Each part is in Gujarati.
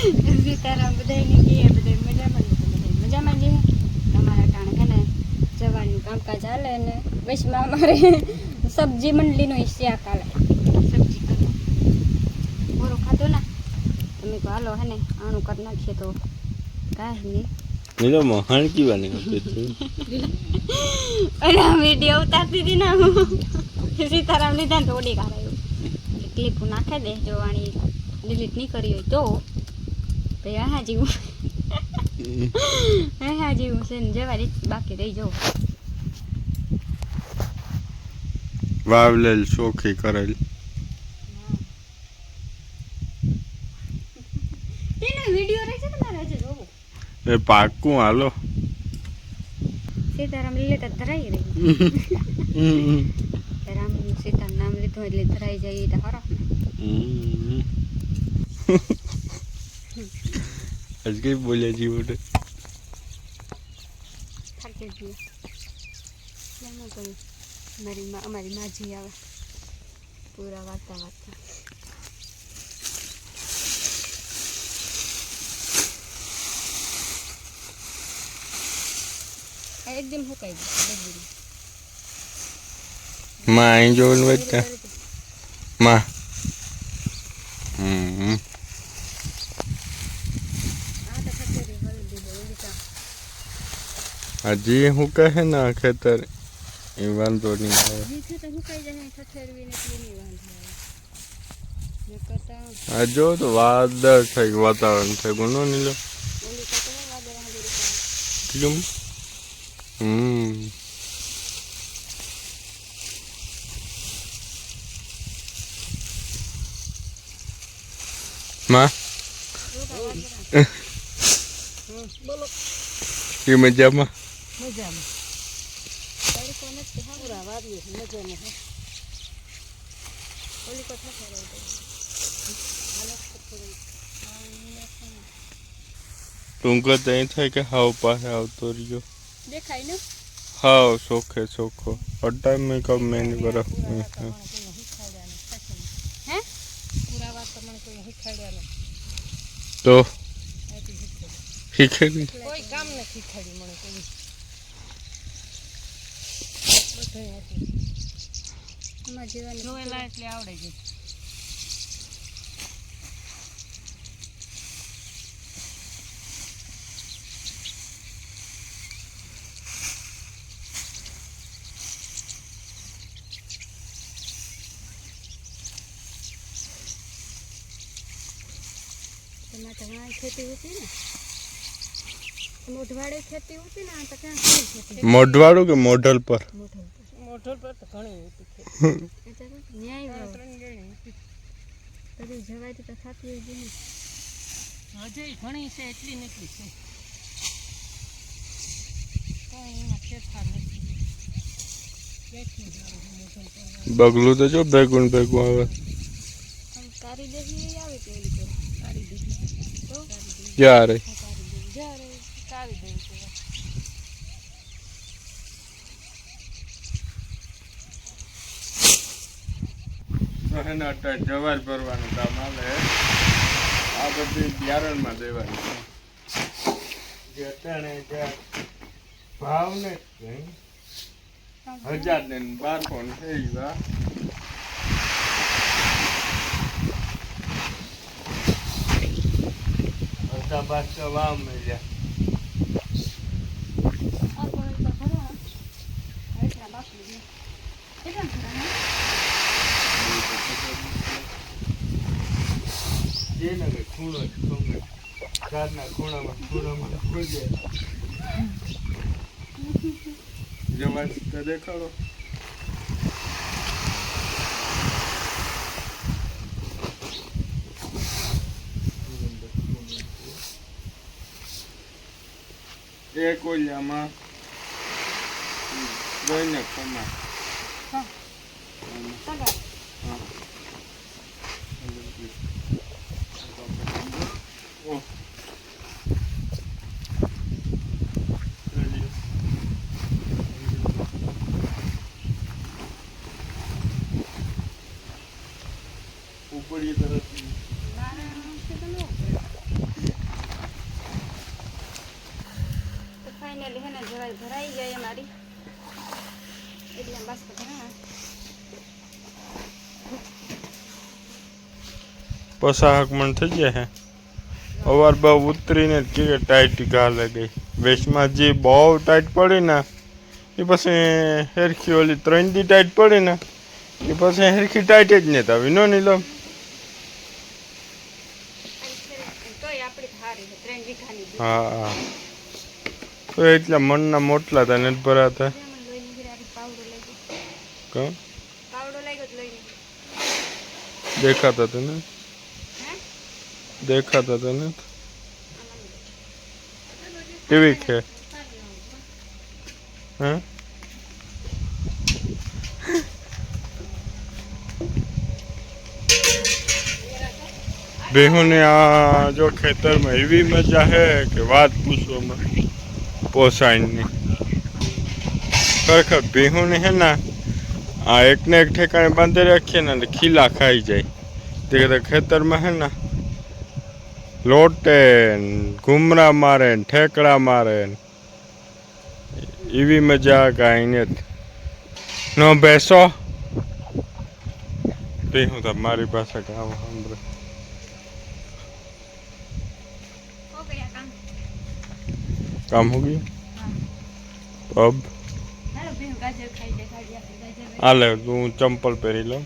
સીતારામ બધાયને કીએ બધા મજામાં જ અમારા ટાણે છે ને જવાનું કામકાજ હાલે ને વૈશમાં અમારે સબ્જી મંડળીનો શાક હાલે સબ્જી કરો બોરો ખાધો ના તમે તો હાલો હે ને આણું કરી નાખીએ તો કાંઈ નહીં મેલો મહાન કીવાની અને વિડીયો ઉતારતી હતી ને હું સીતારામ લીધા ને તો ઓડી કાઢાયું ક્લિપ નાખે દે જો આની ડિલીટ નહીં કરી હોય તો ભાઈ હા જીવું હા જીવું છે ને જવા રીત બાકી રહી જાઉં વાવલેલ ચોખી કરેલ તેનો વિડીયો રહે છે તમારે હજુ જોવો એ પાકું હાલો સીતારામ લેતા ધરાઈ રહી રામ સીતાનું નામ લીધું એટલે ધરાઈ જાય તો ખરો આજ કઈ બોલ્યા જી મોટે થાકી ગયું અમારી માજી આવે પૂરા વાર્તા વાર્તા એકદમ હુકાઈ ગયું માં અહીં જોવાનું બેઠા માં હજી શું કહે ને ખેતર એ વાંધો નહીં આવે આ જો તો વાદળ થઈ ગયું વાતાવરણ થઈ ગયું નો નીલો કેટલું માં એ મજામાં ટૂંકો તો અહીં થાય કે હાવ પાસે આવતો રહ્યો દેખાય ને હાવ ચોખ્ખે ચોખ્ખો અટાઈ મેં કબ મેં બરફ તો શીખે નહીં કોઈ કામ નથી ખડી મને કોઈ એમાં જીવાની જોયેલા એટલે આવડે છે खेती होती ना मोढवाड़े खेती होती ना तो क्या खेती मोढवाड़ो के मॉडल पर तो घणी होती खेती न्याय तरी जवाती तो थाती होय जी हजे घणी છે એટલી નકલી છે કોઈ એમાં ફેરફાર નથી બગલું તો જો ભેગું ભેગું આવે કારી દેહી આવે તો એલી કરે કારી દેહી તો જા રે કારી દેહી જવાર ભરવાનું કામ આવે આ બધી બિયારણમાં દેવાની જે અટાણે ભાવ ને 1000 ને 1200 થઈ ગયા અડધા બાદશાહ વાવ મળ્યા ખૂણો ઘરના ખૂણામાં ખોજે જવા તો દેખાડો એક ઓલિયામાં દઈને ખમા ऊपर ये तरफ હાલ ભરાઈ ગઈ અમારી એટલે બસ ભરા પસાહક મણ થઈ જાય હે અવાર બહુ ઉતરીને કે ટાઈટ ગાલે ગઈ વેશમાં જે બહુ ટાઈટ પડી ને એ પછી હેરખી ઓલી 3 દી ટાઈટ પડી ને એ પછી હેરખી ટાઈટ જ નહીં આવી નો નીલમ તોય આપણી હારી છે 3 વીઘાની હા તો એટલા મનના મોટલા હતા ને ભરાતા લોહી નીકળ્યા પાવડો લાગ્યો કા પાવડો લાગ્યો તો લોહી દેખાતા હતા ને હે દેખાતા હતા ને કેવી છે હા બેહુને આ જો ખેતરમાં એવી મજા હે કે વાત પૂછવામાં પોસાયની ખરેખર બેહુને હે ને આ એકને એક ઠેકાણે બાંધી રાખીએ ને એટલે ખીલા ખાઈ જાય તે ખેતરમાં હે ને લોટે ઘૂમરા મારે ને ઠેકડા મારે ને એવી મજા કાંઈ નથી નો બેસો બેહું તો મારી પાસે કામ સાંભળે हो गया काम काम हो गया अब हेलो भी गाजर खाई दे गाजर आ ले तू चंपल पहरी लो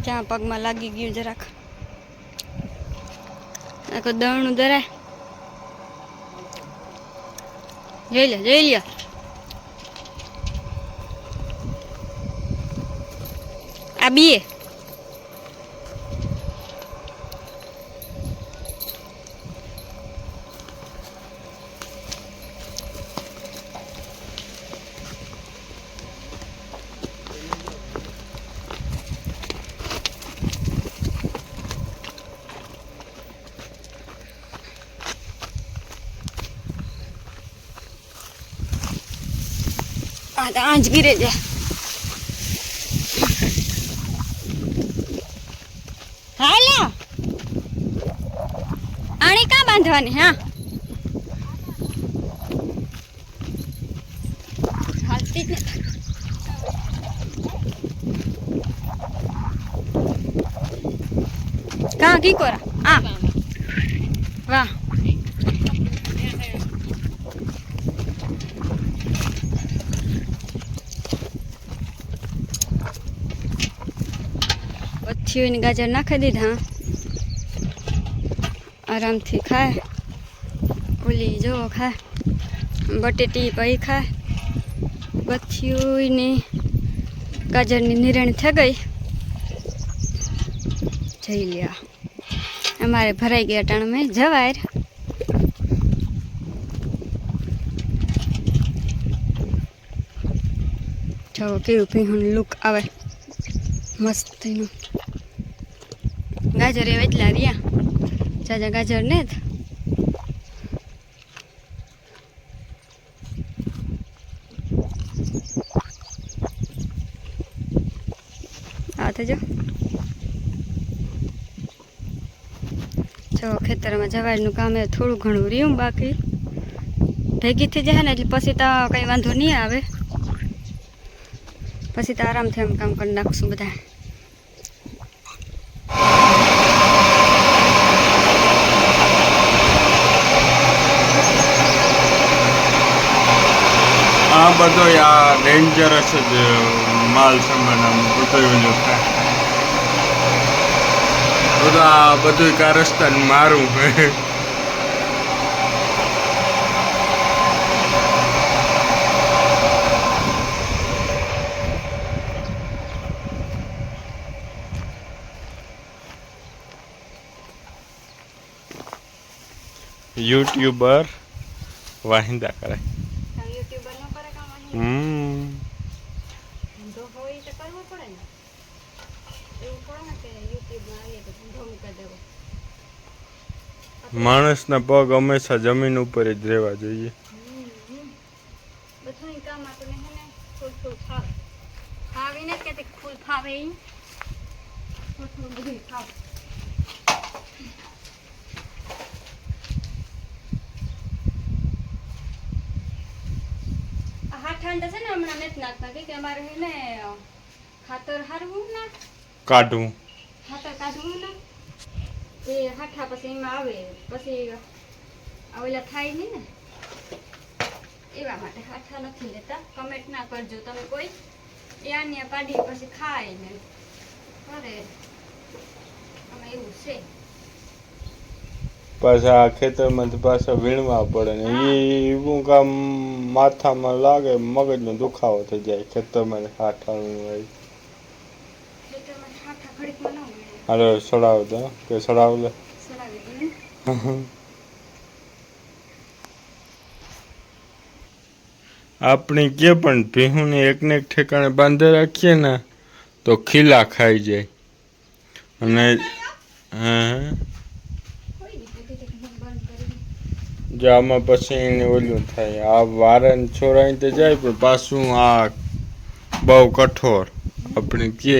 જ્યાં પગમાં લાગી ગયું જરાક આખો દળનું દરાય જોઈ લે આ બીએ આજ ગીરે છે હાલા આણી ક્યાં બાંધવાની હા હાલતી જ નથી કાં કી કોરા આ વાહ થયું ગાજર નાખી દીધા આરામથી ખાય ઓલી જો ખાય બટેટી પઈ ખાય બથિયુંની ગાજરની નિરણ થઈ ગઈ જઈ લ્યા અમારે ભરાઈ ગયા ટાણમાં જવાય જો કેવું પીહું લુક આવે મસ્તીનું ગાજર એવા એટલા રહ્યા જાજા ગાજર ને આ તો જો ખેતરમાં જવારનું કામ એ થોડું ઘણું રહ્યું બાકી ભેગી થઈ જાય ને એટલે પછી તો કંઈ વાંધો નહીં આવે પછી તો આરામથી આમ કામ કરી નાખશું બધા આ બધો આ ડેન્જરસ જ માલ સામાન આમ બધું આ બધું કારસ્તાન મારું યુટ્યુબર વાહિંદા કરે માણસના પગ હંમેશા જમીન ઉપર જ રહેવા જોઈએ બધું કામ આપણે હે ને ફૂલ ફાવીને કે તે ફૂલ ફાવે થોડું બધું ખાવ હાઠાને તો છે ને હમણાં નથી નાખતા કે અમારે હે ને ખાતર હારવું ના કાઢવું ખાતર કાઢવું ના એ હાઠા પછી એમાં આવે પછી આ ઓલા થાય નહીં ને એવા માટે હાઠા નથી લેતા. કમેન્ટ ના કરજો તમે કોઈ એ આને પાડી પછી ખાય ને કરે અમે એવું છે. પાછા આ ખેતરમાંથી પાછા વીણવા પડે ને એવું કામ માથામાં લાગે, મગજનો દુખાવો થઈ જાય ખેતરમાં હાથા વીણવાય. ખેતરમાં હાઠા ઘડીકમાં ન મળે. હાલો સડાવ દો કે સડાવ લે. સડાવી દઈએ. આપણે કે પણ ભીહુને એકને એક ઠેકાણે બાંધી રાખીએ ને તો ખીલા ખાઈ જાય. અને જો આમાં પછી એને ઓલું થાય, આ વારન છોરાઈને તો જાય પણ પાછું આ બહુ કઠોર આપણે કે